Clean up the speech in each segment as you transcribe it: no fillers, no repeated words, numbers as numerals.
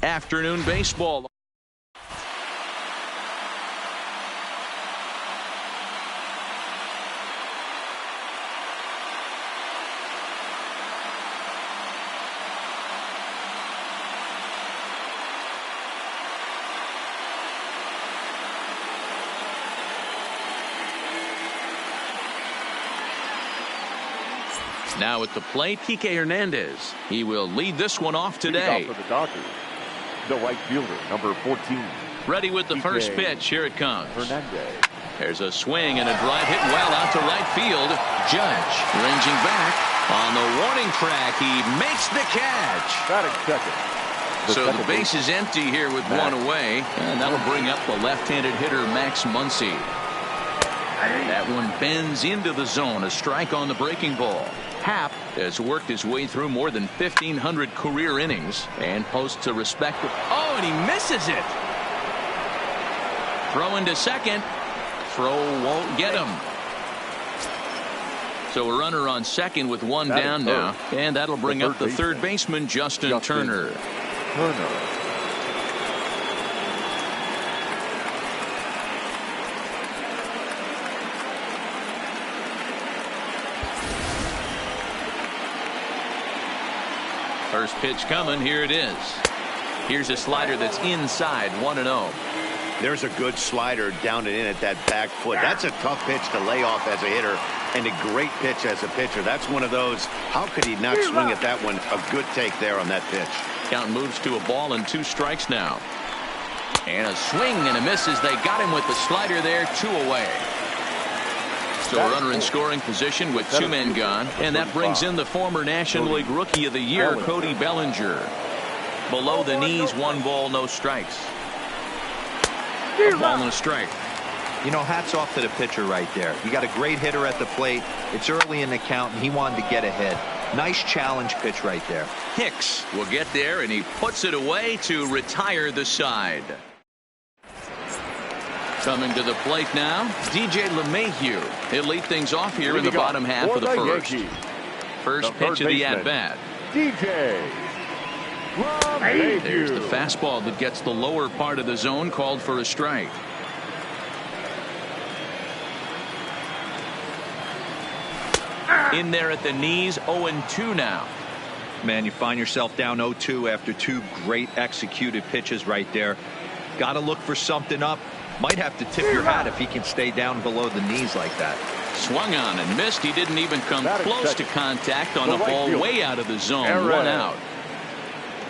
afternoon baseball. Now at the plate, Kike Hernandez. He will lead this one off today. For the Dodgers, the right fielder, number 14. Ready with the first pitch. Here it comes. Hernandez. There's a swing and a drive hit well out to right field. Judge ranging back on the warning track. He makes the catch. Batting second. So the base is empty here with one away, and that'll bring up the left-handed hitter Max Muncy. That one bends into the zone. A strike on the breaking ball. Happ has worked his way through more than 1,500 career innings and posts a respectable. Oh, and he misses it. Throw into second. Throw won't get him. So a runner on second with one down now, and that'll bring up the third baseman Justin Turner. First pitch coming. Here it is. Here's a slider that's inside. 1-0. There's a good slider down and in at that back foot. That's a tough pitch to lay off as a hitter, and a great pitch as a pitcher. That's one of those. How could he not swing at that one? A good take there on that pitch. Count moves to a ball and 2 strikes now. And a swing and a miss as they got him with the slider there. 2 away. So a runner in scoring position with 2 men gone, and that brings in the former National League Rookie of the Year, Cody Bellinger. Below the knees, 1 ball, no strikes. A ball and a strike. You know, hats off to the pitcher right there. You got a great hitter at the plate. It's early in the count, and he wanted to get ahead. Nice challenge pitch right there. Hicks will get there, and he puts it away to retire the side. Coming to the plate now, DJ LeMahieu. He'll lead things off here in the bottom half of the first. First pitch of the at-bat. DJ LeMahieu. There's the fastball that gets the lower part of the zone, called for a strike. In there at the knees, 0-2 now. Man, you find yourself down 0-2 after 2 great executed pitches right there. Got to look for something up. Might have to tip your hat if he can stay down below the knees like that. Swung on and missed. He didn't even come close to contact on a ball way out of the zone. 1 out.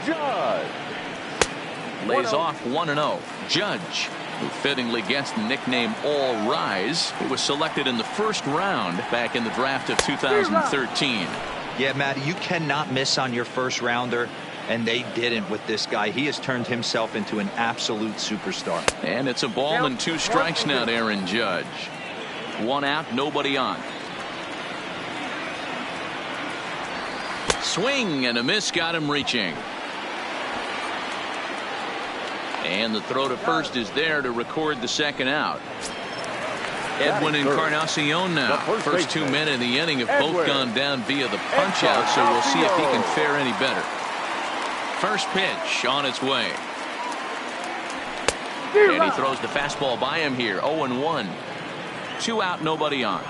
Judge. Lays off 1-0. Judge, who fittingly gets the nickname All Rise. He was selected in the first round back in the draft of 2013. Yeah, Matty, you cannot miss on your first rounder. And they didn't with this guy. He has turned himself into an absolute superstar. And it's a ball and 2 strikes now to Aaron Judge. 1 out, nobody on. Swing and a miss, got him reaching. And the throw to first is there to record the second out. Edwin Encarnacion now. First 2 men in the inning have both gone down via the punch out, so we'll see if he can fare any better. First pitch on its way. And he throws the fastball by him here. 0-1. 2 out, nobody on.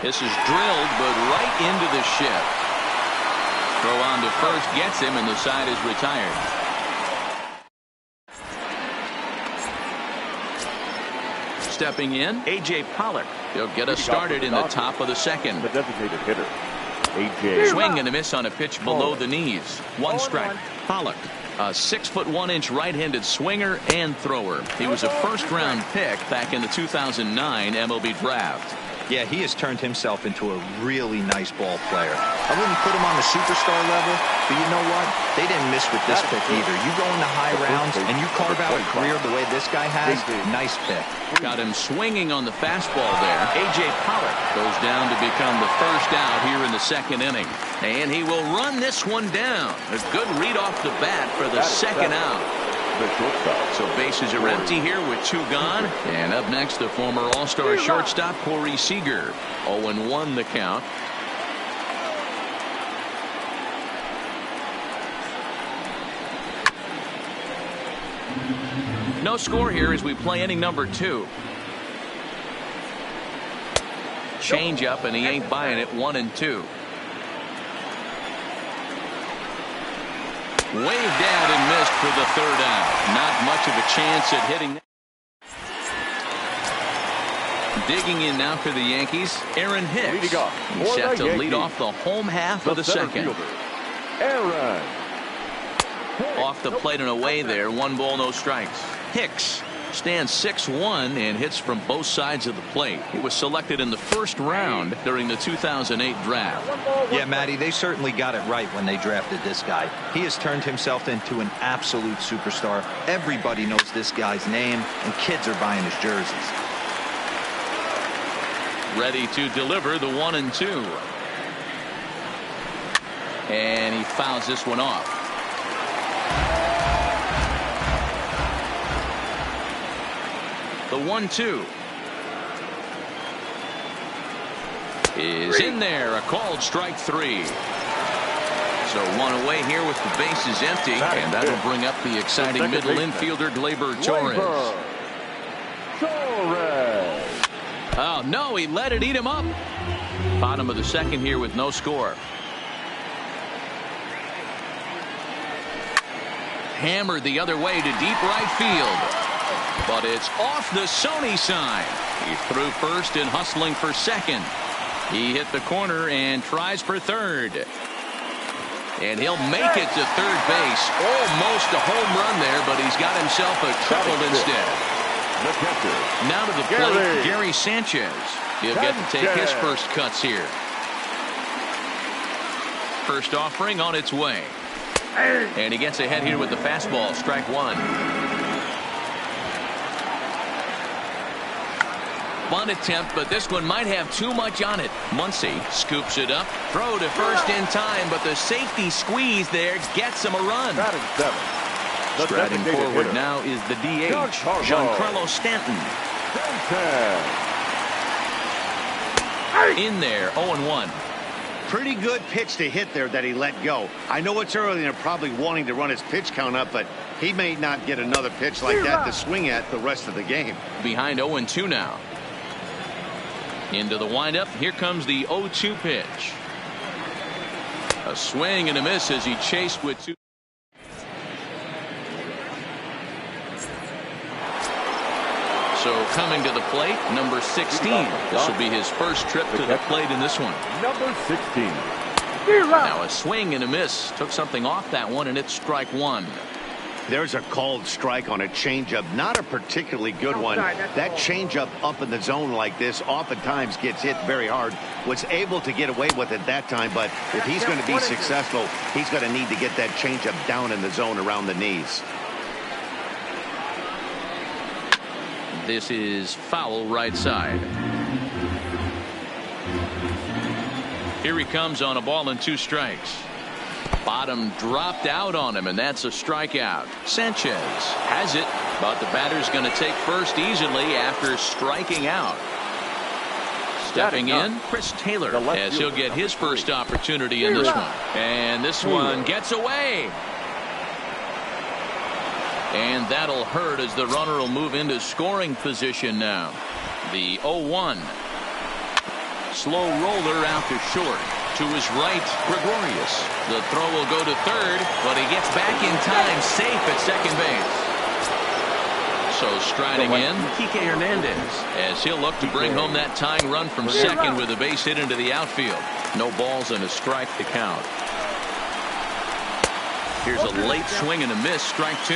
This is drilled, but right into the shift. Throw on to first gets him, and the side is retired. Stepping in, A.J. Pollock. He'll get us started in the top of the second. The designated hitter. Swing and a miss on a pitch below the knees. 1 strike. Pollock, a 6'1" right-handed swinger and thrower. He was a first-round pick back in the 2009 MLB draft. Yeah, he has turned himself into a really nice ball player. I wouldn't put him on the superstar level, but you know what? They didn't miss with this pick either. You go into high rounds and you carve out a career the way this guy has. Nice pick. Got him swinging on the fastball there. A.J. Pollock goes down to become the first out here in the second inning. And he will run this one down. A good read off the bat for the second out. So bases are empty here with 2 gone. And up next, the former All-Star shortstop Corey Seager. 0-1 the count. No score here as we play inning number 2. Change up, and he ain't buying it. 1-2. Waved out and missed for the 3rd out. Not much of a chance at hitting. Digging in now for the Yankees, Aaron Hicks. He's set to lead off the home half of the second. Aaron. Off the plate and away there. 1 ball, no strikes. Hicks stands 6'1" and hits from both sides of the plate. He was selected in the 1st round during the 2008 draft. Yeah, Matty, they certainly got it right when they drafted this guy. He has turned himself into an absolute superstar. Everybody knows this guy's name, and kids are buying his jerseys. Ready to deliver the 1-2. And he fouls this one off. The 1-2 is in there. A called strike 3. So 1 away here with the bases empty. And that'll bring up the exciting middle infielder, Gleyber Torres. Oh, no, he let it eat him up. Bottom of the second here with no score. Hammered the other way to deep right field. But it's off the Sony sign. He threw first and hustling for second. He hit the corner and tries for third. And he'll make it to third base. Almost a home run there, but he's got himself a triple instead. Now to the plate, Gary Sanchez. He'll get to take his first cuts here. First offering on its way. And he gets ahead here with the fastball. Strike 1. Bunt attempt, but this one might have too much on it. Muncy scoops it up. Throw to first in time, but the safety squeeze there gets him a run. Striding forward now is the DH, Giancarlo Stanton. In there, 0-1. Pretty good pitch to hit there that he let go. I know it's early and they're probably wanting to run his pitch count up, but he may not get another pitch like that to swing at the rest of the game. Behind 0-2 now. Into the windup. Here comes the 0-2 pitch. A swing and a miss as he chased with 2. So coming to the plate, number 16. This will be his first trip to the plate in this one. Number 16. Now a swing and a miss. Took something off that one, and it's strike 1. There's a called strike on a changeup. Not a particularly good one. That changeup up in the zone like this oftentimes gets hit very hard. Was able to get away with it that time, but if he's going to be successful, he's going to need to get that changeup down in the zone around the knees. This is foul right side. Here he comes on a ball and 2 strikes. Bottom dropped out on him, and that's a strikeout. Sanchez has it, but the batter's going to take first easily after striking out. Stepping in, Chris Taylor, as he'll get his first opportunity in this one. And this one gets away. And that'll hurt as the runner will move into scoring position now. The 0-1. Slow roller out to short. To his right, Gregorius. The throw will go to third, but he gets back in time, safe at second base. So striding in, Kike Hernandez, as he'll look to bring home that tying run from second with a base hit into the outfield. No balls and a strike to count. Here's a late swing and a miss, strike 2.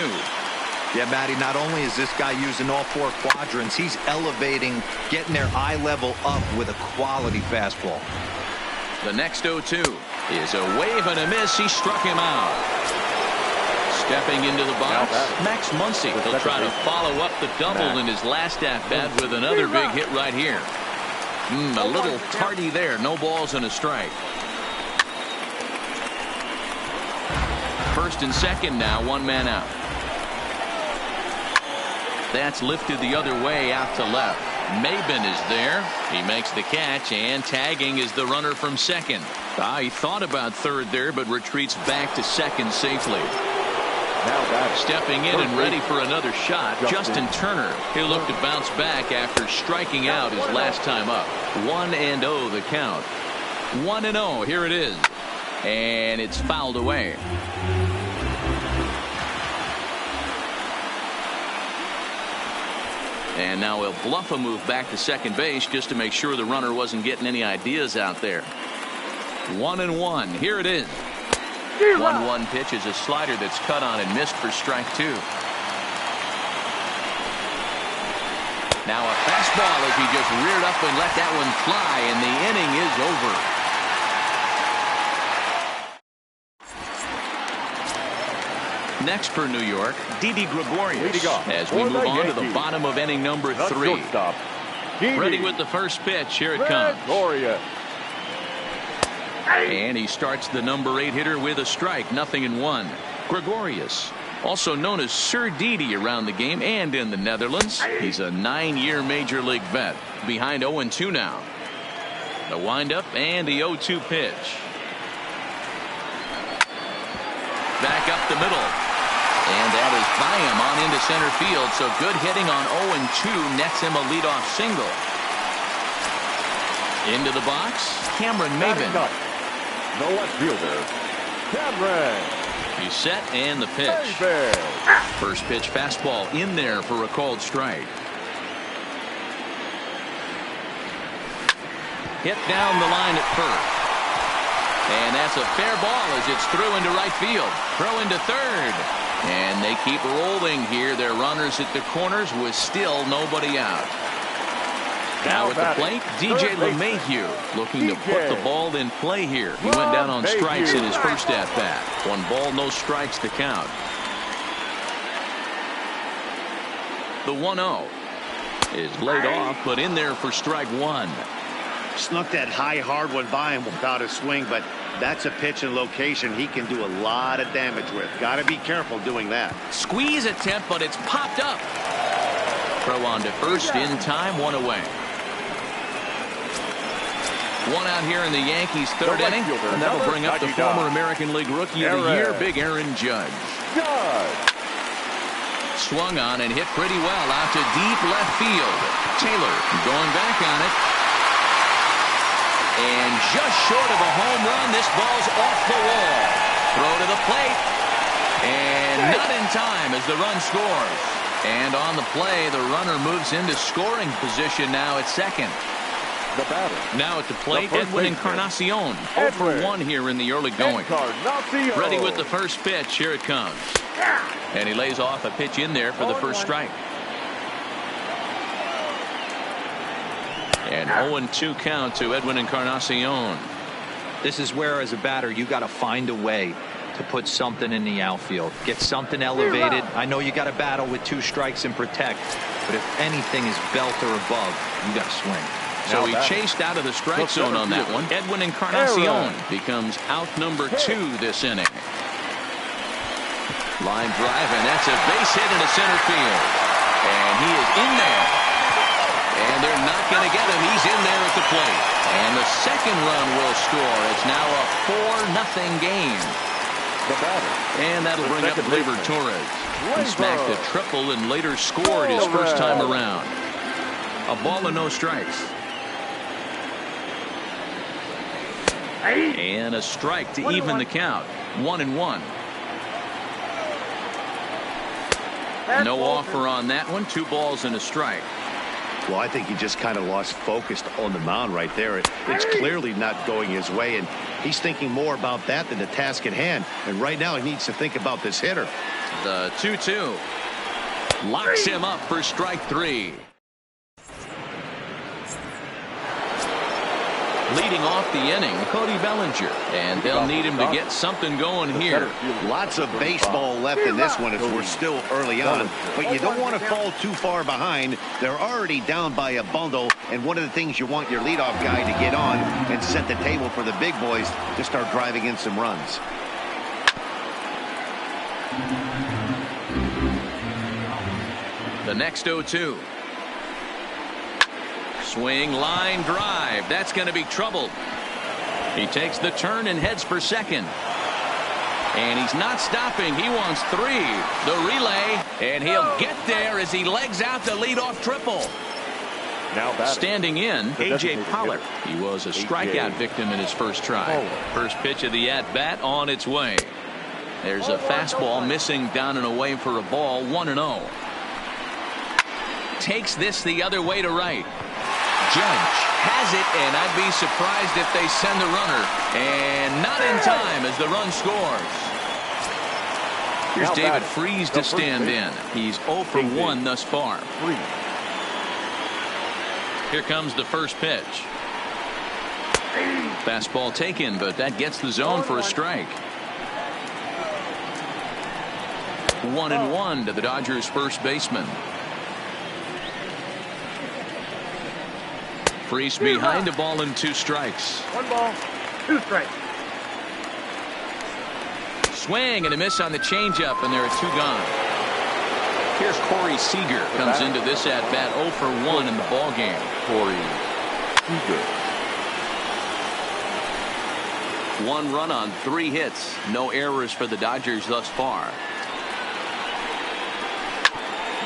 Yeah, Matty, not only is this guy using all 4 quadrants, he's elevating, getting their eye level up with a quality fastball. The next 0-2 is a wave and a miss. He struck him out. Stepping into the box, Max Muncy. He'll try to follow up the double in his last at-bat with another big hit right here. A little tardy there. No balls and a strike. First and second now, 1 man out. That's lifted the other way out to left. Maben is there. He makes the catch, and tagging is the runner from second. He thought about third there, but retreats back to second safely. Stepping in and ready for another shot, Justin Turner. He'll look to bounce back after striking out his last time up. 1-0 the count. 1-0. Here it is. And it's fouled away. And now he'll bluff a move back to second base just to make sure the runner wasn't getting any ideas out there. 1-1. Here it is. 1-1 pitch is a slider that's cut on and missed for strike 2. Now a fastball as he just reared up and let that one fly, and the inning is over. Next for New York, Didi Gregorius, as we move on to the bottom of inning number 3. Ready with the first pitch. Here it comes. And he starts the number 8 hitter with a strike. 0-1. Gregorius, also known as Sir Didi around the game and in the Netherlands. He's a 9-year major league vet. Behind 0-2 now. The windup and the 0-2 pitch. Back up the middle. And that is by him on into center field. So good hitting on 0-2 nets him a leadoff single. Into the box, Cameron Maybin. The left fielder, Cameron. He's set and the pitch. First pitch fastball in there for a called strike. Hit down the line at first. And that's a fair ball as it's through into right field. Throw into third. And they keep rolling here. Their runners at the corners with still nobody out. Now at the plate, DJ LeMahieu looking to put the ball in play here. He went down on strikes in his first at-bat. 1 ball, no strikes to count. The 1-0 is laid off, but in there for strike 1. Snuck that high, hard one by him without a swing, but that's a pitch and location he can do a lot of damage with. Got to be careful doing that. Squeeze attempt, but it's popped up. Throw on to first in time, 1 away. 1 out here in the Yankees' 3rd inning, and that'll bring up the former American League Rookie of the Year, Big Aaron Judge. Swung on and hit pretty well out to deep left field. Taylor going back on it. And just short of a home run, this ball's off the wall. Throw to the plate. And not in time as the run scores. And on the play, the runner moves into scoring position now at second. The batter. Now at the plate, Edwin Encarnacion. 0 for 1 here in the early going. Ready with the first pitch. Here it comes. And he lays off a pitch in there for the first strike. And 0-2 count to Edwin Encarnacion. This is where, as a batter, you got to find a way to put something in the outfield. Get something elevated. I know you got to battle with 2 strikes and protect, but if anything is belt or above, you got to swing. So he chased out of the strike zone on that one. Edwin Encarnacion becomes out number 2 this inning. Line drive, and that's a base hit into center field. And he is in there. And they're not going to get him. He's in there at the plate. And the second run will score. It's now a 4-0 game. And that'll bring up Gleyber Torres. He smacked a triple and later scored his first time around. A ball and no strikes. And a strike to even the count. 1-1. No offer on that one. 2 balls and a strike. Well, I think he just kind of lost focus on the mound right there. It's clearly not going his way, and he's thinking more about that than the task at hand. And right now he needs to think about this hitter. The 2-2 locks him up for strike 3. Leading off the inning, Cody Bellinger, and they'll need him to get something going here. Lots of baseball left in this one as we're still early on, but you don't want to fall too far behind. They're already down by a bundle, and one of the things you want your leadoff guy to get on and set the table for the big boys to start driving in some runs. The next 0-2. Swing, line drive. That's going to be trouble. He takes the turn and heads for second. And he's not stopping. He wants 3. The relay. And he'll get there as he legs out the leadoff triple. Now standing in, A.J. Pollard. He was a strikeout victim in his first try. First pitch of the at-bat on its way. There's a fastball missing down and away for a ball. 1-0. Takes this the other way to right. Judge has it, and I'd be surprised if they send the runner. And not in time as the run scores. Here's David Freese to stand in. He's 0 for 1 thus far. Here comes the first pitch. Fastball taken, but that gets the zone for a strike. 1-1 to the Dodgers first baseman. Freese behind a ball and 2 strikes. 1 ball, 2 strikes. Swing and a miss on the changeup, and there are 2 gone. Here's Corey Seager. Comes into this at bat 0 for 1 in the ball game. Corey Seager. 1 run on 3 hits. No errors for the Dodgers thus far.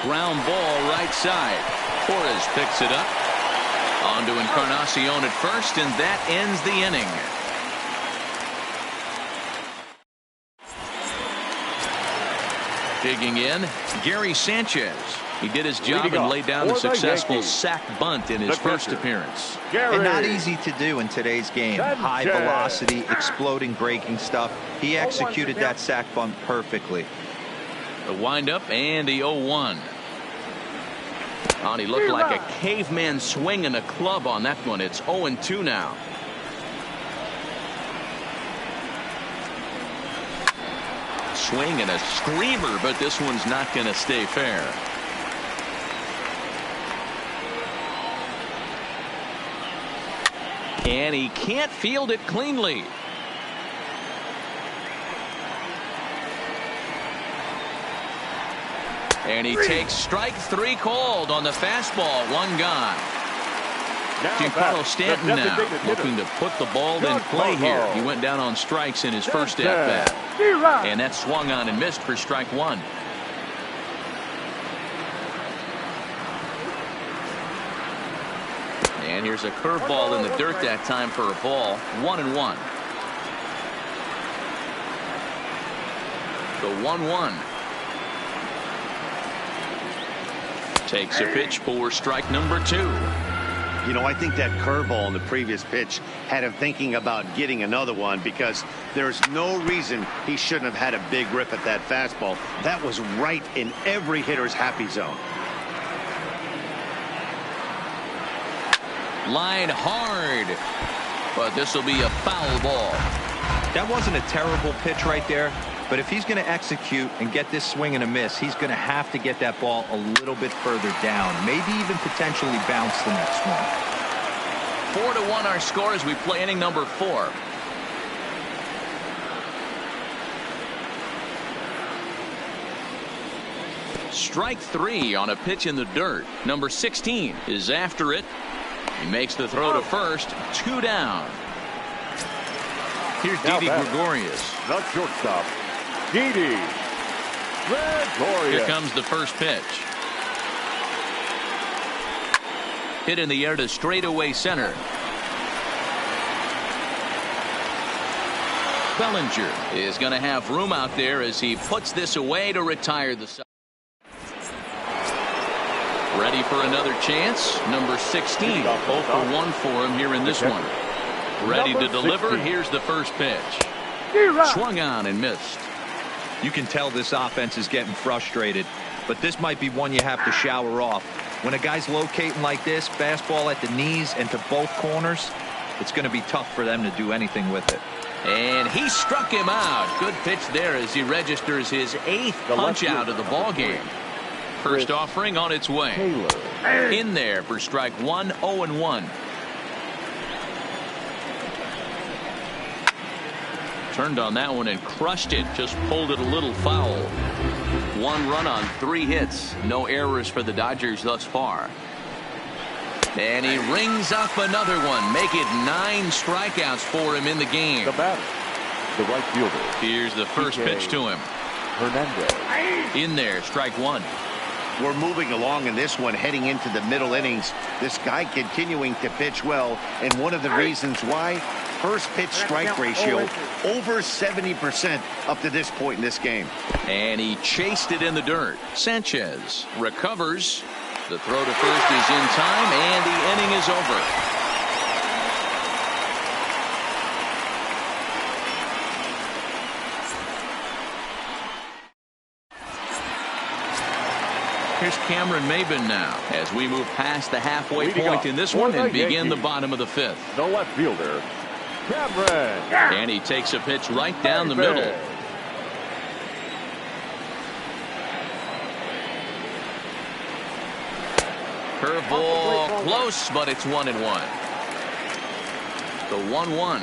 Ground ball right side. Torres picks it up. On to Encarnacion at first, and that ends the inning. Digging in, Gary Sanchez. He did his job and laid down a successful sac bunt in his first appearance. And not easy to do in today's game. High velocity, exploding breaking stuff. He executed that sac bunt perfectly. The windup and the 0-1. Oh, he looked like a caveman swinging a club on that one. It's 0-2 now. Swing and a screamer, but this one's not going to stay fair. And he can't field it cleanly. And he takes strike 3 called on the fastball. 1 gone. Giancarlo Stanton now looking to put the ball in play here. He went down on strikes in his first at-bat. And that swung on and missed for strike 1. And here's a curveball in the dirt that time for a ball. 1-1. The 1-1. Takes a pitch for strike number 2. You know, I think that curveball in the previous pitch had him thinking about getting another one, because there's no reason he shouldn't have had a big rip at that fastball. That was right in every hitter's happy zone. Line hard, but this will be a foul ball. That wasn't a terrible pitch right there, but if he's going to execute and get this swing and a miss, he's going to have to get that ball a little bit further down, maybe even potentially bounce the next one. 4-1 our score as we play inning number 4. Strike 3 on a pitch in the dirt. Number 16 is after it. He makes the throw to first. 2 down. Here's Didi Gregorius. The shortstop, Didi Gregorius. Here comes the first pitch. Hit in the air to straightaway center. Bellinger is going to have room out there as he puts this away to retire the side. Ready for another chance. Number 16. 0 for 1 for him here in this one. Ready to deliver. Here's the first pitch. Swung on and missed. You can tell this offense is getting frustrated, but this might be one you have to shower off. When a guy's locating like this, fastball at the knees and to both corners, it's going to be tough for them to do anything with it. And he struck him out. Good pitch there as he registers his 8th punch out of the ball game. First offering on its way. In there for strike 1, 0-1. Turned on that one and crushed it. Just pulled it a little foul. 1 run on 3 hits. No errors for the Dodgers thus far. And he rings up another one. Make it 9 strikeouts for him in the game. The batter, The right fielder. Here's the first pitch to him. Hernandez. In there, strike one. We're moving along in this one, heading into the middle innings. This guy continuing to pitch well, and one of the reasons why, first pitch strike ratio over 70% up to this point in this game. And he chased it in the dirt. Sanchez recovers. The throw to first is in time, and the inning is over. Here's Cameron Maben now as we move past the halfway point in this one and begin the bottom of the fifth. The left fielder, Cameron. And he takes a pitch right down the middle. Curveball close, but it's 1-1. The 1-1.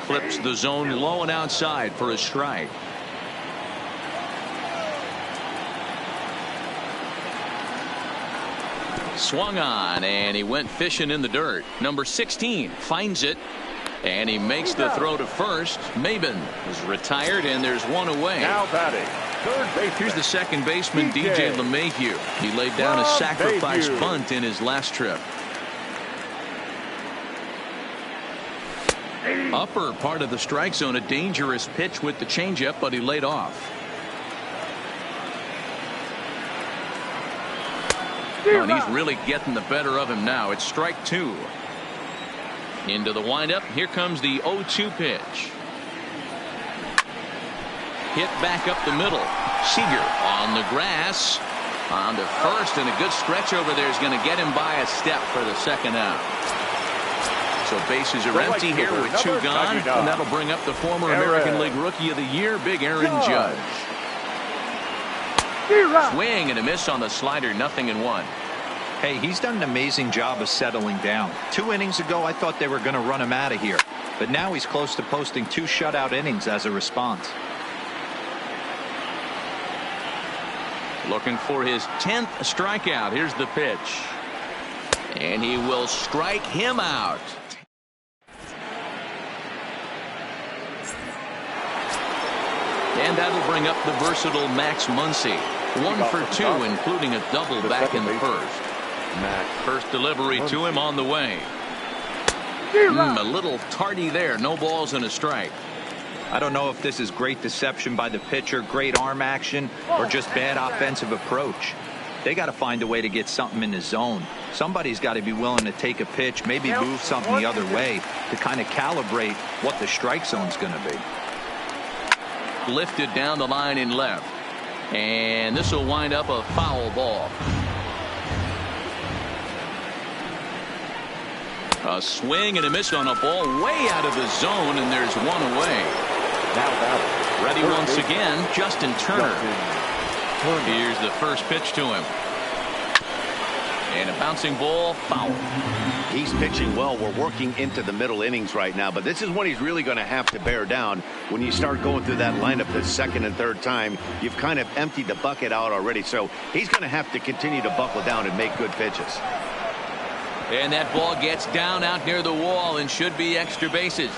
Clips the zone low and outside for a strike. Swung on, and he went fishing in the dirt. Number 16 finds it, and he makes the throw to first. Maben is retired, and there's one away. Now batting, third baseman. Here's the second baseman, DJ LeMahieu. He laid down a sacrifice bunt in his last trip. Upper part of the strike zone, a dangerous pitch with the changeup, but he laid off. Oh, and he's really getting the better of him now. It's strike two. Into the windup. Here comes the 0-2 pitch. Hit back up the middle. Seager on the grass. On to first, and a good stretch over there is going to get him by a step for the second out. So bases are empty here with two gone, and that'll bring up the former American League Rookie of the Year, Big Aaron Judge. Swing and a miss on the slider, 0-1. Hey, he's done an amazing job of settling down. 2 innings ago, I thought they were going to run him out of here. But now he's close to posting 2 shutout innings as a response. Looking for his 10th strikeout. Here's the pitch. And he will strike him out. And that'll bring up the versatile Max Muncy. 1 for 2, including a double back in the first. First delivery to him on the way. A little tardy there. No balls and a strike. I don't know if this is great deception by the pitcher, great arm action, or just bad offensive approach. They got to find a way to get something in the zone. Somebody's got to be willing to take a pitch, maybe move something the other way to kind of calibrate what the strike zone's going to be. Lifted down the line in left, and this will wind up a foul ball. A swing and a miss on a ball way out of the zone, and there's one away. Now ready once again, Justin Turner. Here's the first pitch to him, and a bouncing ball, foul. He's pitching well. We're working into the middle innings right now, but this is when he's really going to have to bear down. When you start going through that lineup the second and third time, you've kind of emptied the bucket out already. So he's going to have to continue to buckle down and make good pitches. And that ball gets down out near the wall and should be extra bases.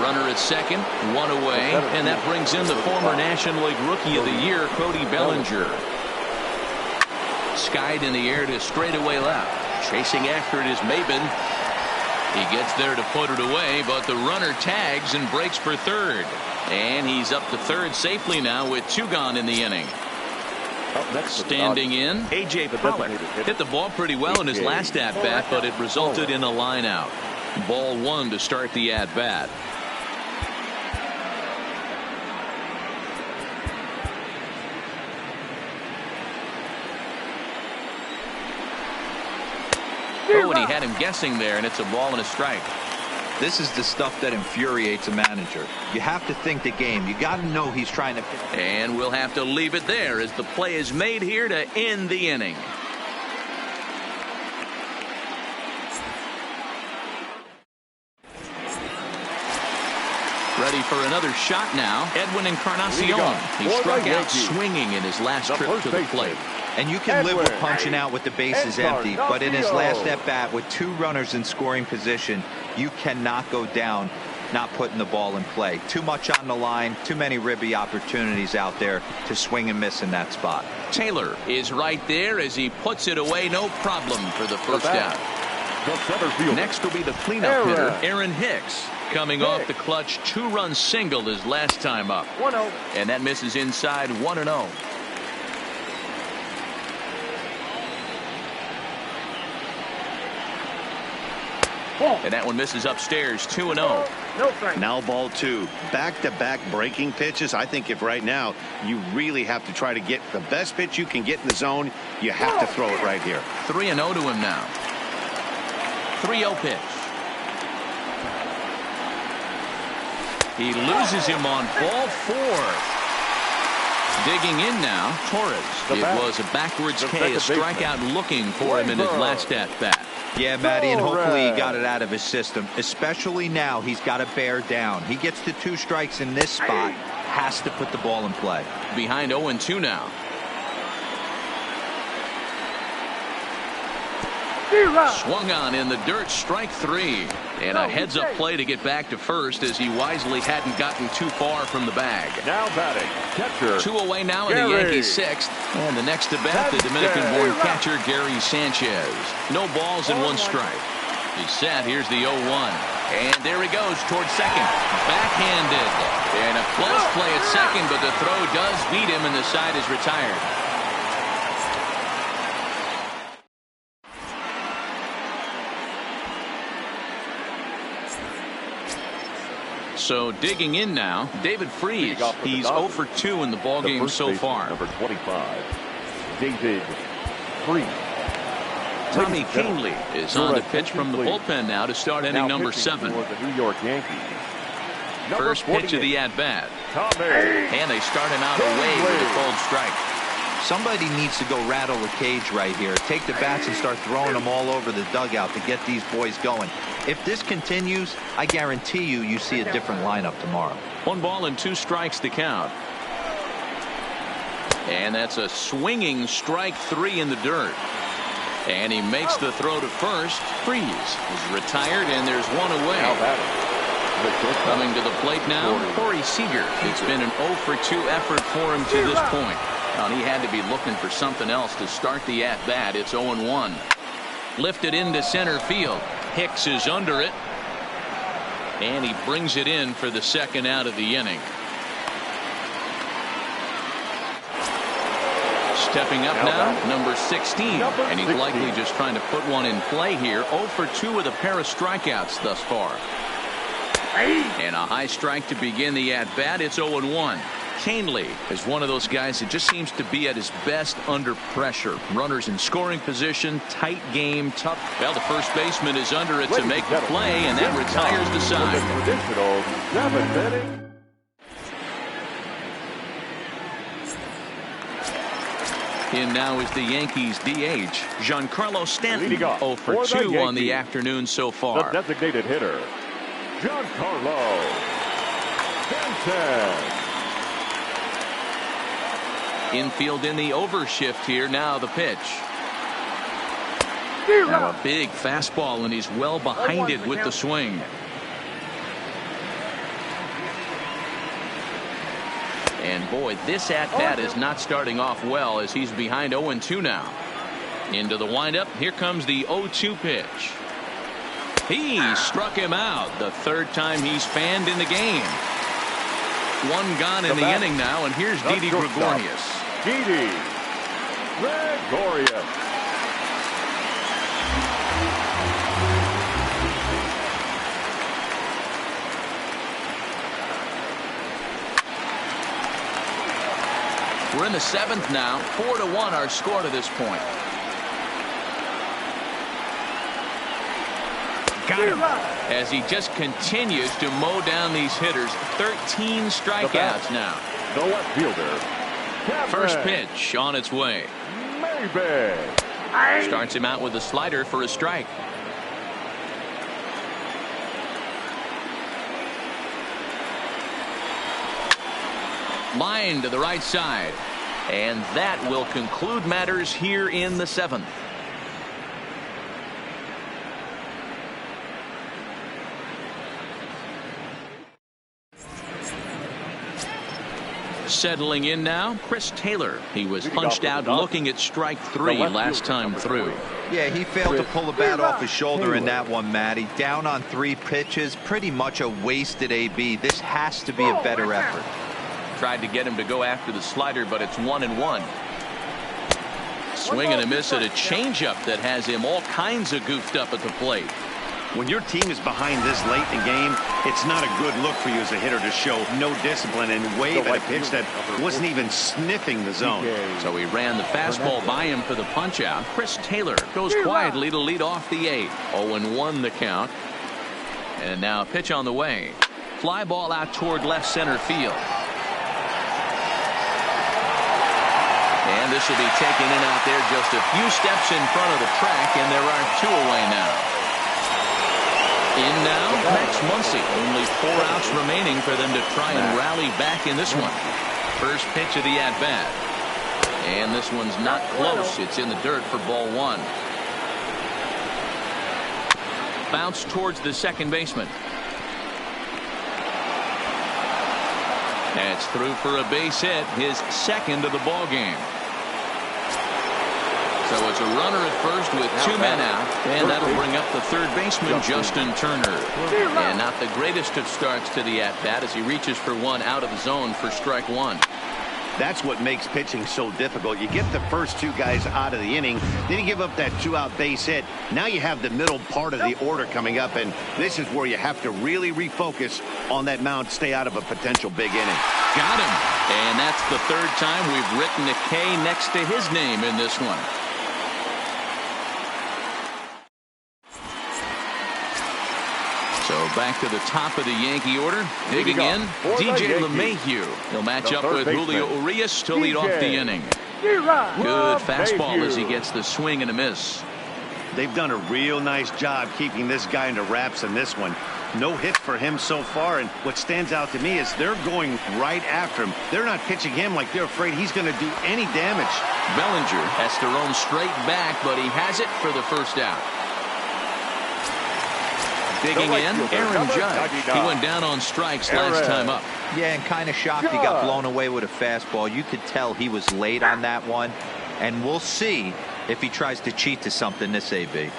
Runner at second, one away, and that brings in the former National League Rookie of the Year, Cody Bellinger. Skied in the air to straightaway left. Chasing after it is Maben. He gets there to put it away, but the runner tags and breaks for third. And he's up to third safely now with 2 gone in the inning. Standing in, A.J. Pollock hit the ball pretty well in his last at-bat, but it resulted in a line out. Ball 1 to start the at-bat. Oh, and he had him guessing there, and it's a ball and a strike. This is the stuff that infuriates a manager. You have to think the game. You got to know he's trying to. And we'll have to leave it there as the play is made here to end the inning. Ready for another shot now. Edwin Encarnacion. He struck out swinging in his last trip to the plate. And you can live with punching out with the bases empty, but in his last at-bat with 2 runners in scoring position, you cannot go down not putting the ball in play. Too much on the line, too many ribby opportunities out there to swing and miss in that spot. Taylor is right there as he puts it away, no problem for the first out. Next will be the cleanup hitter, Aaron Hicks, coming off the clutch 2-run single his last time up. 1-0. And that misses inside 1-0. And that one misses upstairs, 2-0. No strike. Now ball 2. Back-to-back breaking pitches. I think if right now you really have to try to get the best pitch you can get in the zone, you have to throw it right here. 3-0 to him now. 3-0 pitch. He loses him on ball 4. Digging in now, Torres. It was a backwards K, a strikeout looking for him in his last at-bat. Yeah, Matty, and hopefully he got it out of his system, especially now he's got to bear down. He gets to 2 strikes in this spot, has to put the ball in play. Behind 0-2 now. Swung on in the dirt, strike 3. And a heads-up play to get back to first as he wisely hadn't gotten too far from the bag. Now batting, catcher. 2 away now in the Yankees' 6th. And the next to bat, the Dominican-born catcher, Gary Sanchez. No balls and 1 strike. He's set. Here's the 0-1. And there he goes towards second. Backhanded. And a close play at second, but the throw does beat him, and the side is retired. So digging in now, David Freese. He's 0 for 2 in the ballgame so far. Number 25, David Freese. Tommy Kahnle is on the pitch from the bullpen now to start inning number 7. For the New York Yankees. First pitch of the at-bat. And they start him out away with a cold strike. Somebody needs to go rattle the cage right here. Take the bats and start throwing them all over the dugout to get these boys going. If this continues, I guarantee you see a different lineup tomorrow. 1 ball and 2 strikes to count. And that's a swinging strike 3 in the dirt. And he makes the throw to first. Freese is retired, and there's 1 away. Coming to the plate now, Corey Seager. It's been an 0 for 2 effort for him to this point. And he had to be looking for something else to start the at-bat. It's 0-1. Lifted into center field. Hicks is under it. And he brings it in for the second out of the inning. Stepping up now, number 16. And he's likely just trying to put one in play here. 0 for 2 with a pair of strikeouts thus far. And a high strike to begin the at-bat. It's 0-1. Kahnle is one of those guys that just seems to be at his best under pressure. Runners in scoring position, tight game, tough. Well, the first baseman is under it to make the play, and that retires the side. In now is the Yankees DH, Giancarlo Stanton. 0 for 2 on the afternoon so far. The designated hitter, Giancarlo Stanton. Infield in the overshift here. Now the pitch. Now a big fastball, and he's well behind it with the swing. And boy, this at-bat is not starting off well as he's behind 0-2 now. Into the windup. Here comes the 0-2 pitch. He struck him out. The 3rd time he's fanned in the game. 1 gone in the inning now, and here's Didi Gregorius. Didi Gregorius. We're in the 7th now. 4-1 our score to this point. Got him. As he just continues to mow down these hitters. 13 strikeouts now. The left fielder. First pitch on its way. Maybe. Starts him out with a slider for a strike. Line to the right side. And that will conclude matters here in the 7th. Settling in now, Chris Taylor. He was punched out looking at strike 3 last time through. Yeah, he failed to pull the bat off his shoulder in that one, Matty. Down on 3 pitches, pretty much a wasted AB. This has to be a better effort. Tried to get him to go after the slider, but it's 1-1. Swing and a miss at a changeup that has him all kinds of goofed up at the plate. When your team is behind this late in the game, it's not a good look for you as a hitter to show no discipline and wave at a pitch that wasn't even sniffing the zone. So he ran the fastball by him for the punch out. Chris Taylor goes quietly to lead off the 8th. 0-1 the count. And now a pitch on the way. Fly ball out toward left center field. And this will be taken in out there just a few steps in front of the track, and there are 2 away now. In now, Max Muncy. Only 4 outs remaining for them to try and rally back in this one. First pitch of the at-bat. And this one's not close. It's in the dirt for ball 1. Bounce towards the second baseman. That's through for a base hit, his second of the ball game. So it's a runner at first with 2 men out, and that'll bring up the third baseman, Justin Turner. And not the greatest of starts to the at-bat as he reaches for one out of the zone for strike 1. That's what makes pitching so difficult. You get the first 2 guys out of the inning, then you give up that 2-out base hit. Now you have the middle part of the order coming up, and this is where you have to really refocus on that mound, stay out of a potential big inning. Got him. And that's the 3rd time we've written a K next to his name in this one. So back to the top of the Yankee order. Digging in, DJ LeMahieu. He'll match up with Julio Urias to lead off the inning. Good fastball as he gets the swing and a miss. They've done a real nice job keeping this guy into wraps in this one. No hits for him so far, and what stands out to me is they're going right after him. They're not pitching him like they're afraid he's going to do any damage. Bellinger has to roam straight back, but he has it for the first out. Digging in, Aaron Judge. He went down on strikes last time up. Yeah, and kind of shocked he got blown away with a fastball. You could tell he was late on that one, and we'll see if he tries to cheat to something this AB.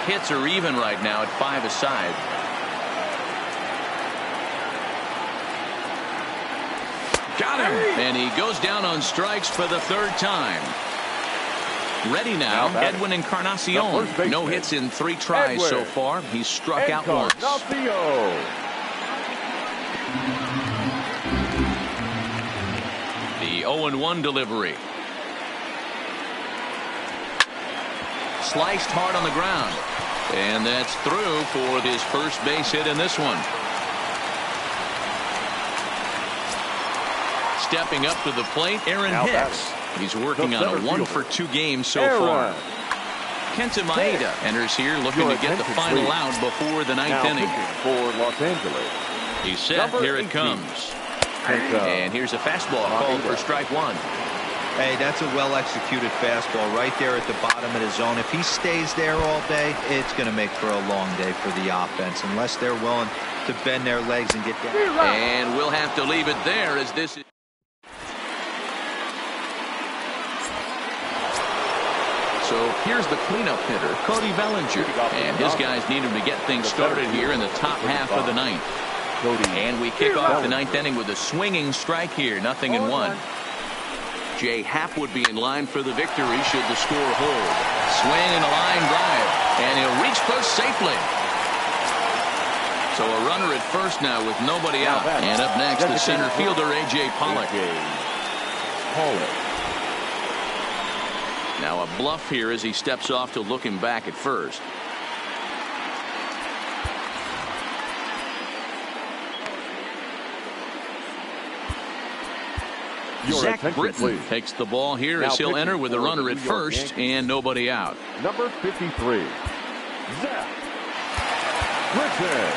Hits are even right now at 5 aside. Got him. And he goes down on strikes for the 3rd time. Ready now, Edwin Encarnacion. No hits in 3 tries so far. He's struck out once. The 0-1 delivery. Sliced hard on the ground. And that's through for his first base hit in this one. Stepping up to the plate, Aaron Hicks. He's working on a 1-for-2 game so far. Kenta Maeda enters here looking to get the final out before the 9th inning. For Los Angeles. He's set. Here it comes. And here's a fastball called for strike 1. Hey, that's a well-executed fastball right there at the bottom of the zone. If he stays there all day, it's going to make for a long day for the offense, unless they're willing to bend their legs and get down. And we'll have to leave it there as this is. So here's the cleanup hitter, Cody Bellinger. And his guys need him to get things started here in the top half of the 9th. And we kick off the 9th inning with a swinging strike here, 0-1. Jay Happ would be in line for the victory should the score hold. Swing and a line drive. And he'll reach first safely. So a runner at first now with nobody out. And up next, the center fielder, A.J. Pollock. Now a bluff here as he steps off to look him back at first. Zach Britton takes the ball here as he'll enter with a runner at first and nobody out. Number 53, Zach. Richard.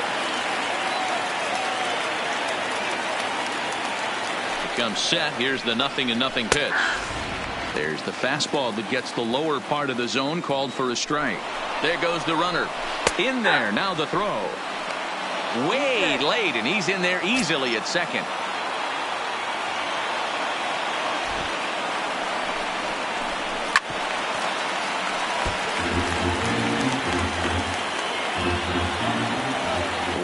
Becomes set. Here's the 0-0 pitch. There's the fastball that gets the lower part of the zone, called for a strike. There goes the runner. In there. Now the throw. Way late, and he's in there easily at second.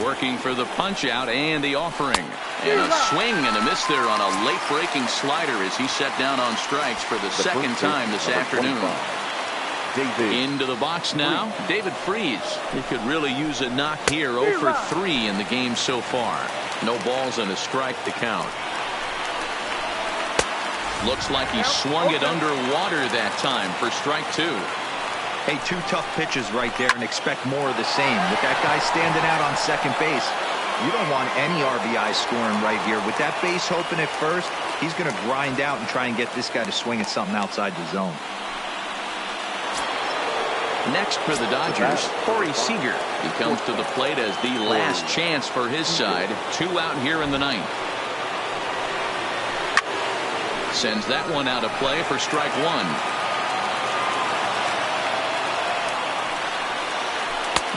Working for the punch out and the offering. And a swing and a miss there on a late breaking slider as he set down on strikes for the second time this afternoon. Into the box now, David Freese. He could really use a knock here. 0 for 3 in the game so far. No balls and a strike to count. Looks like he swung it underwater that time for strike 2. Hey, 2 tough pitches right there, and expect more of the same. With that guy standing out on second base, you don't want any RBI scoring right here. With that base open at first, he's going to grind out and try and get this guy to swing at something outside the zone. Next for the Dodgers, Corey Seager. He comes to the plate as the last chance for his side. 2 out here in the 9th. Sends that one out of play for strike 1.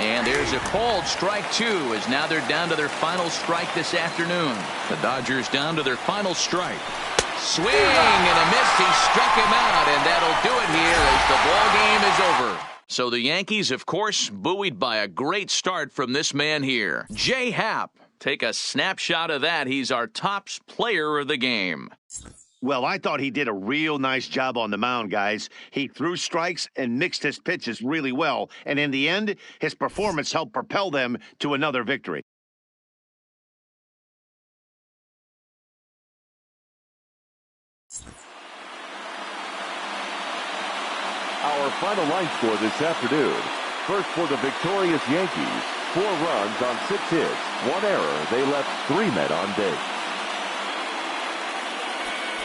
And there's a called strike 2, as now they're down to their final strike this afternoon. The Dodgers down to their final strike. Swing and a miss. He struck him out, and that'll do it here as the ball game is over. So the Yankees, of course, buoyed by a great start from this man here, Jay Happ. Take a snapshot of that. He's our top player of the game. Well, I thought he did a real nice job on the mound, guys. He threw strikes and mixed his pitches really well. And in the end, his performance helped propel them to another victory. Our final line score this afternoon. First for the victorious Yankees. 4 runs on 6 hits. 1 error. They left 3 men on base.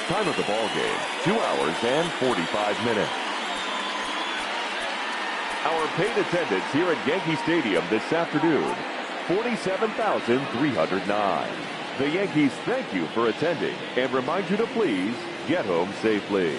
Time of the ball game, 2 hours and 45 minutes. Our paid attendance here at Yankee Stadium this afternoon, 47,309. The Yankees thank you for attending and remind you to please get home safely.